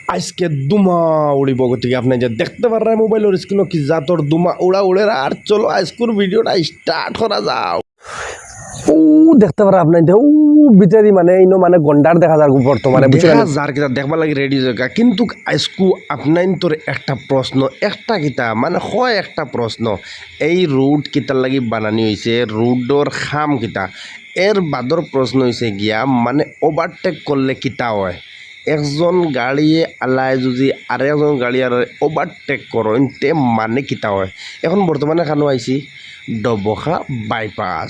আজকে দুমা উড়িব গতিকে আপনি যে দেখতে পারেন মোবাইলের স্ক্রিনও কি জাতর দুমা উড়া উড়ে আর চলো আজকের ভিডিওটা স্টার্ট করা যাও। ও দেখতে পারেন আপনি ও ভিতরে মানে ইনো মানে গন্ডার দেখা যায় বর্তমানে দেখা যার কিতা দেখবার লাগে রেডি জায়গা কিন্তু আজকু আপনার তোর একটা প্রশ্ন একটা কিতা মানে হয় একটা প্রশ্ন এই রুট কিতার লাগি বানানি হয়েছে রুটর খাম কিতা এর বাদর প্রশ্ন হয়েছে গিয়া মানে ওভারটেক করলে কিতা হয় একজন গাড়ি আলায় যদি আর একজন গাড়ি আর ওভারটেক করেন তে মানে কিতা হয় এখন বর্তমানে খানো আইছি ডবখা বাইপাস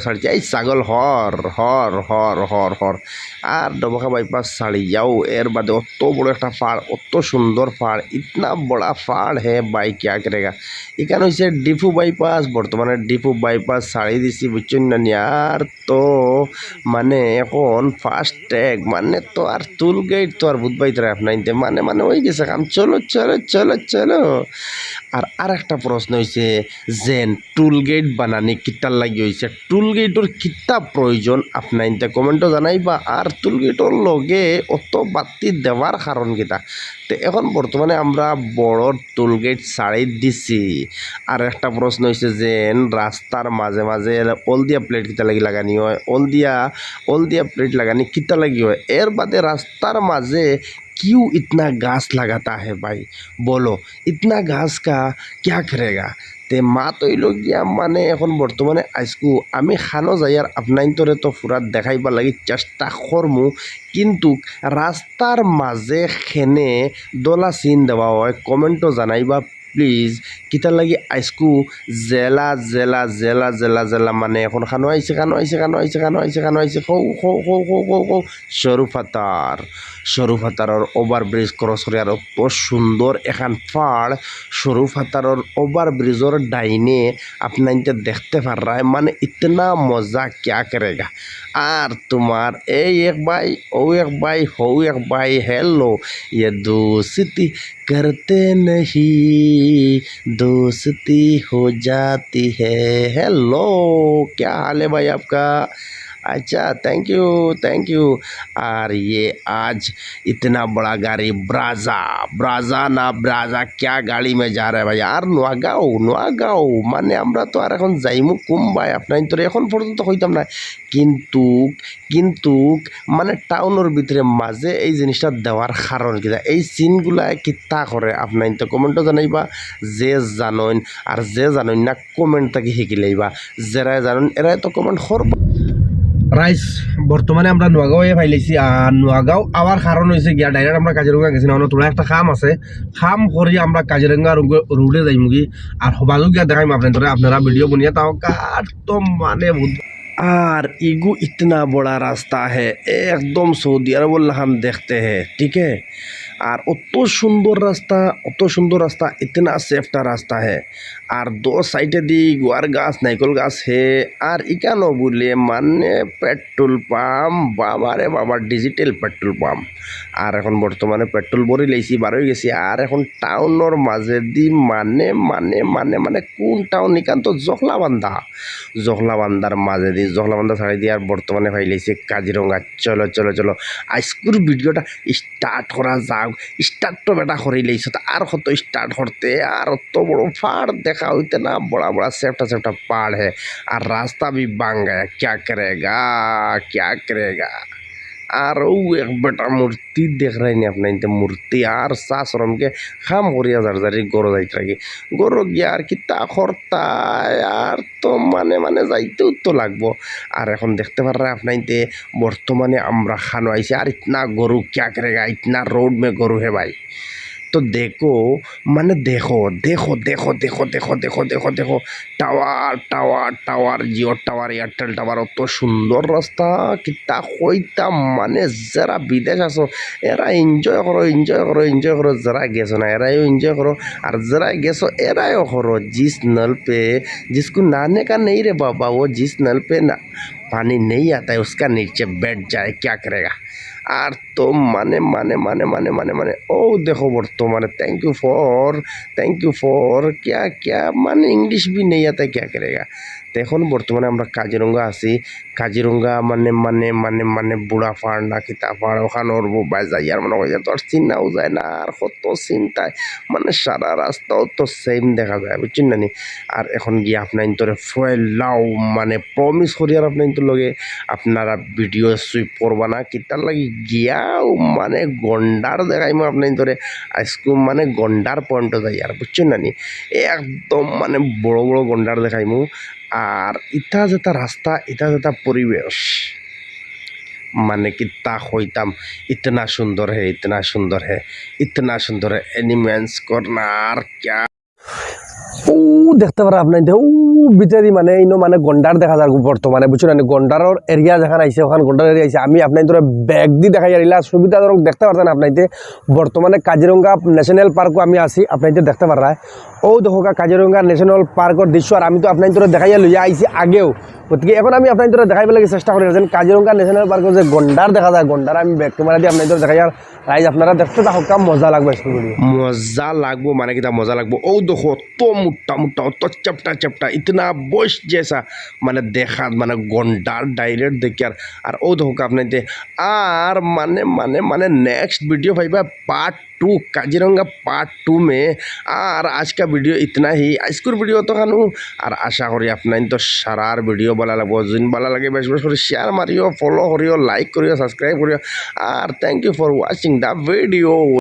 ছাড়িয়ে এই ছাগল হর হর হর হর হর আর ডবখা বাইপাস ছাড়ি যাও এর বাদে অত বড় একটা পাহাড় অত সুন্দর পাহাড় ইতনা বড়া পাহাড় হে বাই ক্যা করেগা এখানে হচ্ছে ডিপু বাইপাস বর্তমানে ডিপু বাইপাস ছাড়ি দিছি বুঝছেন না আর তো মানে এখন ফার্স্ট ট্যাগ মানে তো আর টুল গেট তো আর বুধবাইতে আপনার মানে মানে ওই গেছে কাম চলো চলো চলো চলো আর একটা প্রশ্ন হয়েছে যে টুল গেট বানানি কিতার লাগি হয়েছে টুল গেটর কিতা প্রয়োজন আপনার ইনতে কমেন্টও জানাইবা আর টুল গেটর লগে অত বাতি দেওয়ার কারণ কিতা তো এখন বর্তমানে আমরা বড় টুল গেট ছাড়ি দিছি আর একটা প্রশ্ন হয়েছে যে রাস্তার মাঝে মাঝে অলদিয়া প্লেট কিতা লাগি লাগানি হয় অলদিয়া প্লেট লাগানি কিতা লাগি হয় এর বাদে রাস্তার মাঝে क्यों इतना घास लगाता है भाई बोलो इतना घास का क्या करेगा তে মা তৈল গিয়া মানে এখন বর্তমানে আজকু আমি খানো যাই আর আপনার তোরে তো ফুরাত দেখাইবার লাগি চেষ্টা করমু কিন্তু রাস্তার মাঝে খেনে দলা চিন দেওয়া হয় কমেন্টও জানাইবা প্লিজ কিতার লাগি আজকু জেলা জেলা জেলা জেলা জেলা মানে এখন খানো আইছে খানো আইছে খানো আইছে খানো আইছে খানো আইছে খৌ খৌ খৌ খৌ খৌ খৌ সরুফাতারর ওভারব্রিজ ক্রস করে আর অত সুন্দর এখান পাড় সরুফাতারর ওভারব্রিজর ডাইনে আপনার দেখতে পারায় মানে ইতনা মজা ক্যা করেগা আর তোমার এই এক ভাই ও এক ভাই হো এক ভাই हेलो ये दोस्ती करते नहीं दोस्ती हो जाती है हेलो क्या हाल है भाई आपका अच्छा थैंक यू और ये आज इतना बड़ा गाड़ी ब्राजा ना ब्राजा क्या गाड़ी में जा रहा है भाई यार নোয়াগাঁও মানে আমরা তো আর এখন যাইমু কুম্বাই আপনার তো এখন পর্যন্ত হইতাম না কিন্তু কিন্তু মানে টাউনের ভিতরে মাঝে এই জিনিসটা দেওয়ার কারণ কিনা এই সিনগুলা কিতা করে আপনার তো কমেন্টও জানাইবা যে জানেন আর যে জানেন না কমেন্ট থেকে শিখিলেইবা যারা জানেন এরাই তো কমেন্ট করবা রাইস বর্তমানে আমরা নোয়াগাঁও ফাইলাইছি আর নোয়াগাঁও আবার কারণ হয়েছে গিয়া ডাইরেক্ট আমরা কাজিরঙ্গা গেছি না তোরা একটা খাম আছে খাম করি আমরা কাজিরঙ্গা রোডে যাইমুগি আর হবাজও গিয়া দেখাইম আপনারা ভিডিও বনিয়ে তাও কার তো মানে আর इगू इतना बड़ा रास्ता है एकदम सऊदी अरब हम देखते हैं ठीक है আর অত সুন্দর রাস্তা ইতনা সেফটা রাস্তা হে আর দো সাইডে দি গুয়ার গাছ নাইকল গাছ হে আর ইকানো বলে মানে পেট্রোল পাম্প বাবারে বাবা ডিজিটাল পেট্রোল পাম্প আর এখন বর্তমানে পেট্রোল ভরি লাইছি বারোই গেছি আর এখন টাউনের মাঝে দি মানে মানে মানে মানে কোন টাউন ইকান তো জখলাবান্ধার মাঝে দি জখলাবান্ধা ছাড়ি দিয়ে আর বর্তমানে ফাইলাইছি কাজিরঙ্গা চলো চলো চলো আজকের ভিডিওটা স্টার্ট করা যাক স্টার্ট তো বেটা করে লাইছে আর কত স্টার্ট করতে আর অত বড় পাহাড় দেখা হইতে না बड़ा बड़ा सेफ्टा पहाड़ है और रास्ता भी बांग है क्या करेगा আর ও এক বেটা মূর্তি দেখ রাই নি আপনার ইনতে মূর্তি আর শাসরম के খাম করিয়া জারজারি গরো যাইতে লাগে গরো গিয়া আর কিতা খরতায় আর তো মানে মানে যাইতেও তো লাগবো আর এখন দেখতে পারা আপনার ইনতে বর্তমানে আমরা খানো আইছি আর ইতনা গরু क्या करेगा इतना रोड में गरु है भाई तो देखो माने देखो tower Jio tower Airtel tower অত সুন্দর রাস্তা কিতা কইতাম মানে যারা বিদেশ আসো এরা এনজয় করো যারা গেছো না এরাও এনজয় করো আর যারা গেছো এরাও করো जिस नल पे जिसको नहाने का नहीं रे बाबा वो जिस नल पे ना पानी नहीं आता है उसका नीचे बैठ जाए क्या करेगा আর তো মানে মানে মানে মানে মানে মানে ও देखो বর্তমানে थैंक यू फॉर क्या क्या माने इंग्लिश भी नहीं आता क्या करेगा তো এখন বর্তমানে আমরা কাজিরঙ্গা আছি কাজিরঙ্গা মানে বুড়া পাহাড় না কিতা পাহাড় ওখানোর বাই যাই আর মনে হয় তো আর চিন্নাও যায় না আর কত চিন্তায় মানে সারা রাস্তাও তো সেম দেখা যায় বুঝছেন না নি আর এখন গিয়ে আপনার তোরে ফয়লাও মানে প্রমিস করি আর আপনার তোর লগে আপনারা ভিডিও সুইপ করবা না কিতার লাগি গিয়াও মানে গন্ডার দেখাইমো আপনার তোরে আজকে মানে গন্ডার পয়েন্টে যাই আর বুঝছেন না নি একদম মানে বড় বড় গন্ডার দেখাইমু আর ইটা যেটা রাস্তা ইটা যেটা পরিবেশ মানে কিতা হইতাম ইতনা সুন্দর হে ইতনা সুন্দর হে এনিমেন্স কর্নার ক্যা ও দেখতে পারা আপনার ও ভিতরে মানে ইনো মানে গন্ডার দেখা যায় বর্তমানে বুঝছেন না গন্ডারের এরিয়া যেখানে আইছে ওখানে গন্ডার এরিয়া আইছে আমি আপনার ধরে ব্যাগ দিয়ে দেখাই আরিলা সুবিধাজনক দেখতে পারতেন আপনাইতে বর্তমানে কাজিরঙ্গা ন্যাশনাল পার্কও আমি আসি আপনাইতে দেখতে পারা ও দেখো কাজিরঙ্গা ন্যাশনাল পার্কের দৃশ্য আর আমি তো আপনার ধরে দেখাইয়া লইয়া আইছি আগেও গতিকে এখন আমি আপনার ধরে দেখাইব লাগে চেষ্টা করি আছেন কাজিরঙ্গা ন্যাশনাল পার্কের যে গন্ডার দেখা যায় গন্ডার আমি ব্যাগ ক্যামেরা দিয়ে আপনার ধরে দেখাই আর রাইজ আপনারা দেখতে থাকুক মজা লাগবে মজা লাগবো মানে কিতা মজা লাগবো ও দেখো তো মোটা তো চপটা ইতনা বস জেসা মানে দেখা মানে গন্ডার ডাইরেক্ট দেখি আর ও দেখো আপনার আর মানে नेक्स्ट वीडियो भाई पार्ट 2 काजीरंगा पार्ट 2 में और आज का वीडियो इतना ही आजकल वीडियो तो खानू और आशा करी अपना तो सारार वीडियो भला लगो जिन भला लगे बेस बेस कर शेयर मारियो फॉलो करियो लाइक करियो सब्सक्राइब करियो और thank you for watching the video.